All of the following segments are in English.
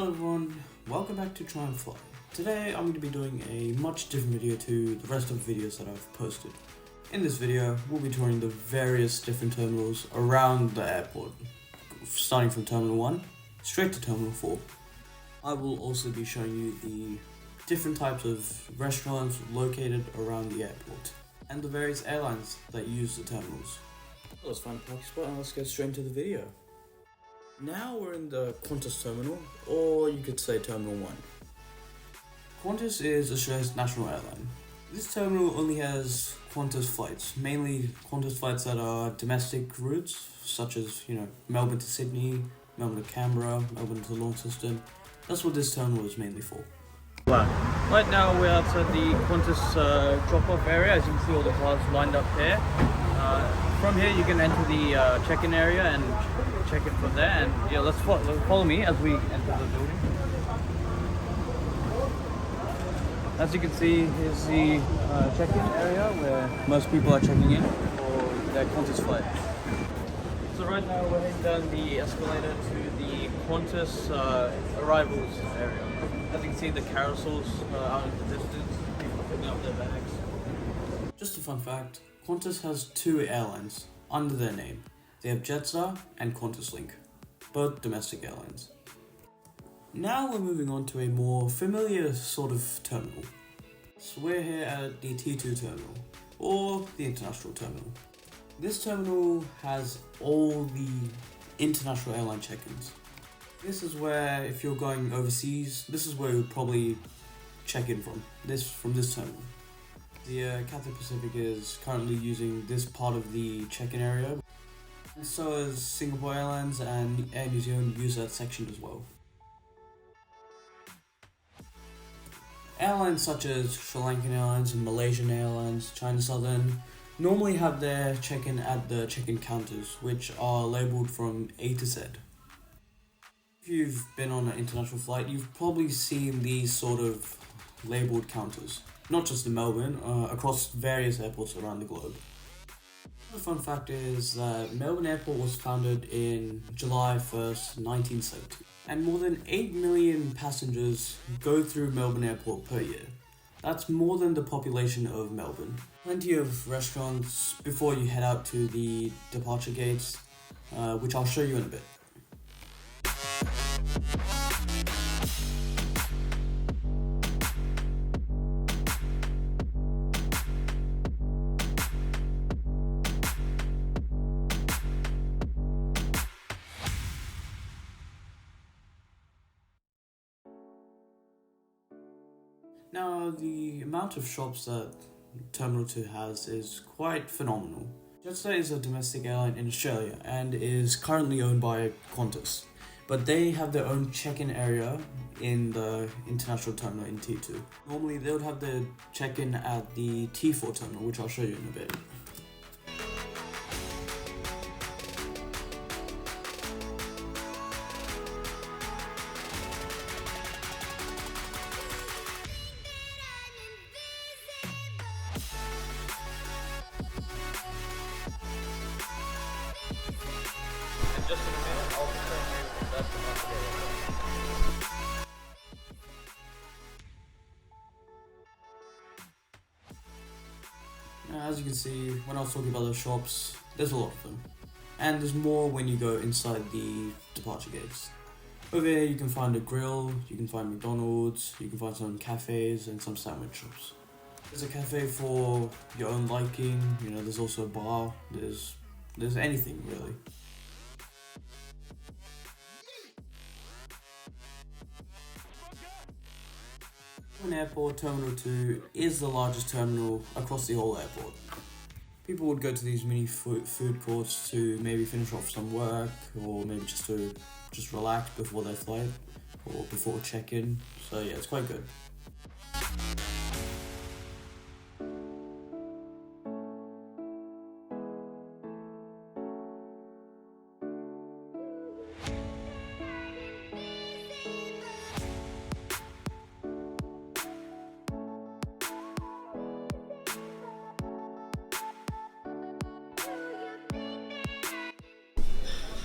Hello everyone, welcome back to Try and Fly. Today I'm going to be doing a much different video to the rest of the videos that I've posted. In this video, we'll be touring the various different terminals around the airport, starting from Terminal 1 straight to Terminal 4. I will also be showing you the different types of restaurants located around the airport, and the various airlines that use the terminals. Let's find a parking spot and let's get straight into the video. Now we're in the Qantas terminal, or you could say Terminal 1. Qantas is Australia's national airline. This terminal only has Qantas flights, mainly Qantas flights that are domestic routes, such as, Melbourne to Sydney, Melbourne to Canberra, Melbourne to Launceston. That's what this terminal is mainly for. Right now we're outside the Qantas drop-off area. As you can see, all the cars lined up there. From here you can enter the check-in area and check in from there, and yeah, let's follow me as we enter the building. As you can see, here's the check-in area where most people are checking in for their Qantas flight. So right now we're heading down the escalator to the Qantas arrivals area. As you can see, the carousels out in the distance, people picking up their bags. Just a fun fact, Qantas has two airlines under their name. They have Jetstar and QantasLink, both domestic airlines. Now we're moving on to a more familiar sort of terminal. So we're here at the T2 terminal, or the international terminal. This terminal has all the international airline check-ins. This is where, if you're going overseas, this is where you would probably check in from this terminal. The Cathay Pacific is currently using this part of the check-in area, and so is Singapore Airlines and Air New Zealand use that section as well. Airlines such as Sri Lankan Airlines and Malaysian Airlines, China Southern, normally have their check-in at the check-in counters, which are labelled from A to Z. If you've been on an international flight, you've probably seen these sort of labelled counters, not just in Melbourne, across various airports around the globe. The fun fact is that Melbourne Airport was founded in July 1st, 1970, and more than 8 million passengers go through Melbourne Airport per year. That's more than the population of Melbourne. Plenty of restaurants before you head out to the departure gates, which I'll show you in a bit. Now, the amount of shops that Terminal 2 has is quite phenomenal. Jetstar is a domestic airline in Australia and is currently owned by Qantas, but they have their own check-in area in the international terminal in T2. Normally they would have the check-in at the T4 terminal, which I'll show you in a bit. Just in a minute, I'll show you that's the Now, as you can see, when I was talking about the shops, there's a lot of them. And there's more when you go inside the departure gates. Over here you can find a grill, you can find McDonald's, you can find some cafes and some sandwich shops. There's a cafe for your own liking, there's also a bar, there's anything really. Melbourne Airport Terminal 2 is the largest terminal across the whole airport. People would go to these mini food courts to maybe finish off some work, or maybe just to relax before their flight or before check-in. So yeah, it's quite good.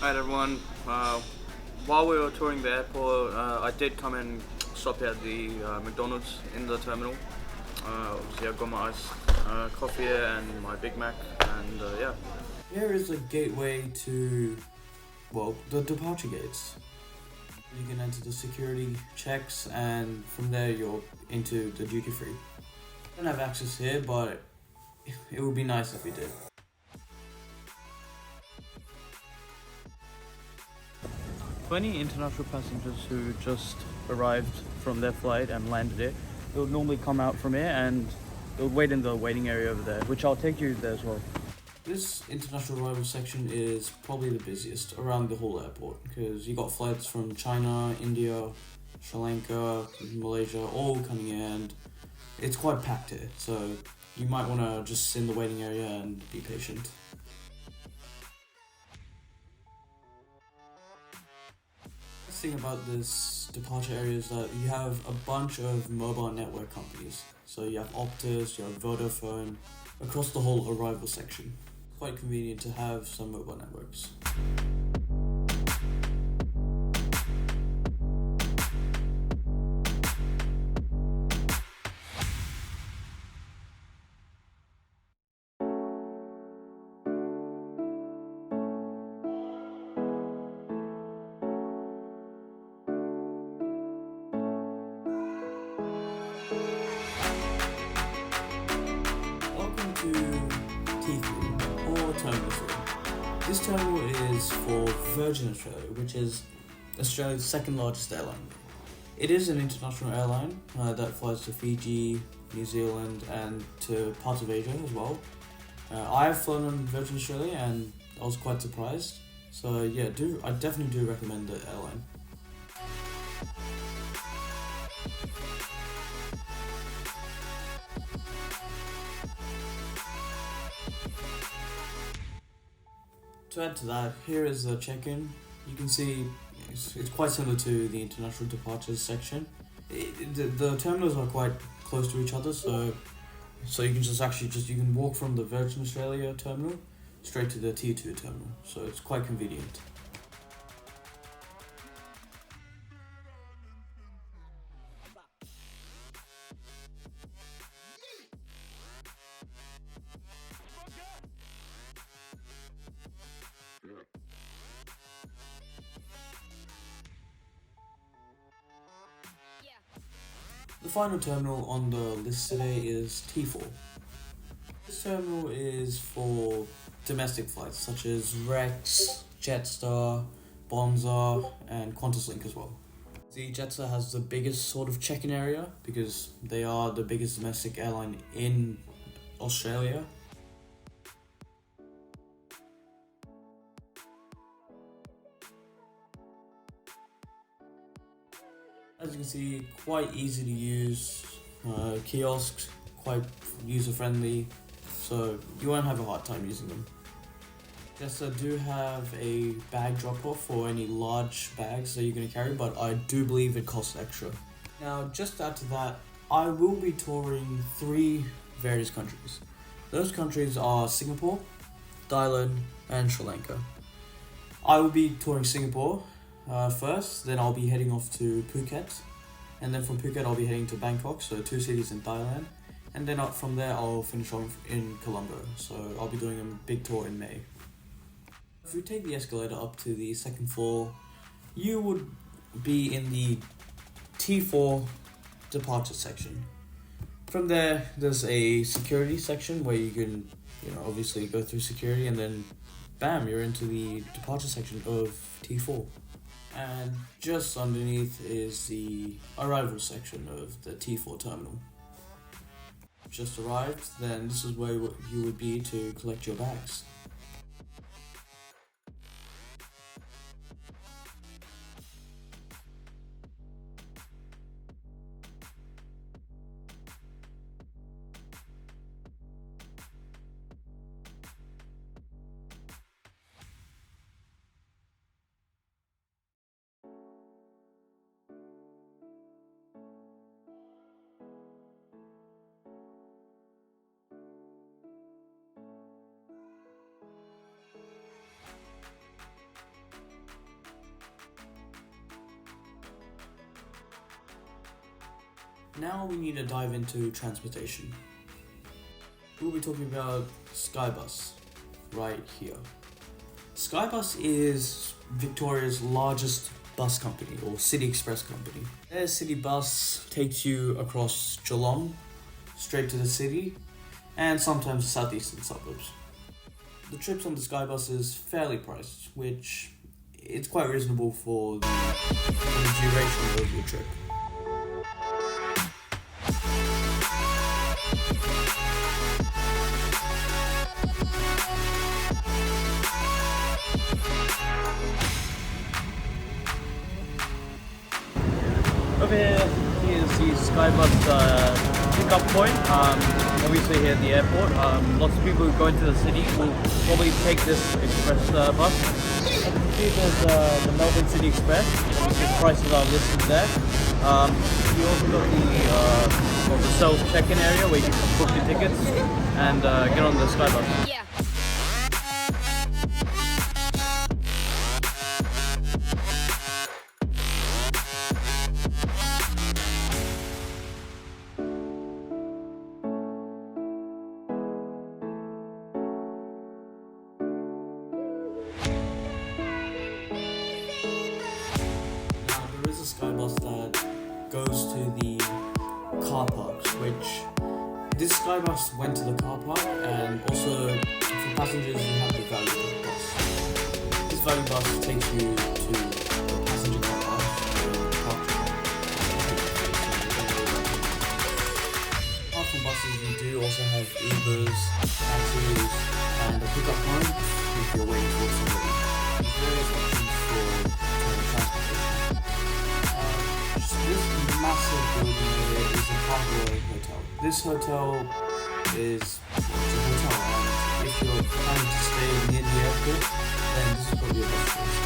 Alright everyone, while we were touring the airport, I did come and stop at the McDonald's in the terminal. Obviously, I got my iced coffee and my Big Mac, and yeah. Here is a gateway to, well, the departure gates. You can enter the security checks, and from there you're into the duty free. Don't have access here, but it would be nice if we did. For any international passengers who just arrived from their flight and landed here, they would normally come out from here and they would wait in the waiting area over there, which I'll take you there as well. This international arrival section is probably the busiest around the whole airport because you got flights from China, India, Sri Lanka, Malaysia, all coming in, and it's quite packed here, so you might want to just sit in the waiting area and be patient. The thing about this departure area is that you have a bunch of mobile network companies. So you have Optus, you have Vodafone, across the whole arrival section. Quite convenient to have some mobile networks. Welcome to T3, or Terminal 3. This terminal is for Virgin Australia, which is Australia's second largest airline. It is an international airline that flies to Fiji, New Zealand, and to parts of Asia as well. I have flown on Virgin Australia and I was quite surprised. So yeah, I definitely do recommend the airline. To add to that, here is the check-in. You can see it's quite similar to the international departures section. The terminals are quite close to each other, so you can you can walk from the Virgin Australia terminal straight to the T2 terminal. So it's quite convenient. The final terminal on the list today is T4. This terminal is for domestic flights such as Rex, Jetstar, Bonza, and QantasLink as well. The Jetstar has the biggest sort of check-in area because they are the biggest domestic airline in Australia. As you can see, quite easy to use, kiosks, quite user-friendly, so you won't have a hard time using them. Yes, I do have a bag drop-off for any large bags that you're going to carry, but I do believe it costs extra. Now, just to add to that, I will be touring 3 various countries. Those countries are Singapore, Thailand, and Sri Lanka. I will be touring Singapore first, then I'll be heading off to Phuket, and then from Phuket I'll be heading to Bangkok, so 2 cities in Thailand, and then from there I'll finish off in Colombo, so I'll be doing a big tour in May. If you take the escalator up to the 2nd floor, you would be in the T4 departure section. From there, there's a security section where you can, obviously go through security, and then bam, you're into the departure section of T4. And just underneath is the arrival section of the T4 terminal. Just arrived, then this is where you would be to collect your bags. Now we need to dive into transportation. We'll be talking about Skybus right here. Skybus is Victoria's largest bus company, or city express company. Their city bus takes you across Geelong, straight to the city, and sometimes the southeastern suburbs. The trips on the Skybus is fairly priced, which it's quite reasonable for the duration of your trip. Over here is the Skybus pickup point, obviously here at the airport. Lots of people who go into the city will probably take this express bus. As you can see, there's the Melbourne City Express. Obviously the prices are listed there. You also got the self check-in area where you can book your tickets and get on the Skybus. Yeah. Skybus that goes to the car parks, which this Skybus went to the car park, and also for passengers you have the value bus. This value bus takes you to the passenger car park. Apart from buses, you do also have Ubers, taxis, and a pickup point if you're waiting for somebody. There's various options for transportation. This massive building here is a Parkway Hotel. This hotel is a hotel, and if you're planning to stay near the airport, then this is probably a best choice.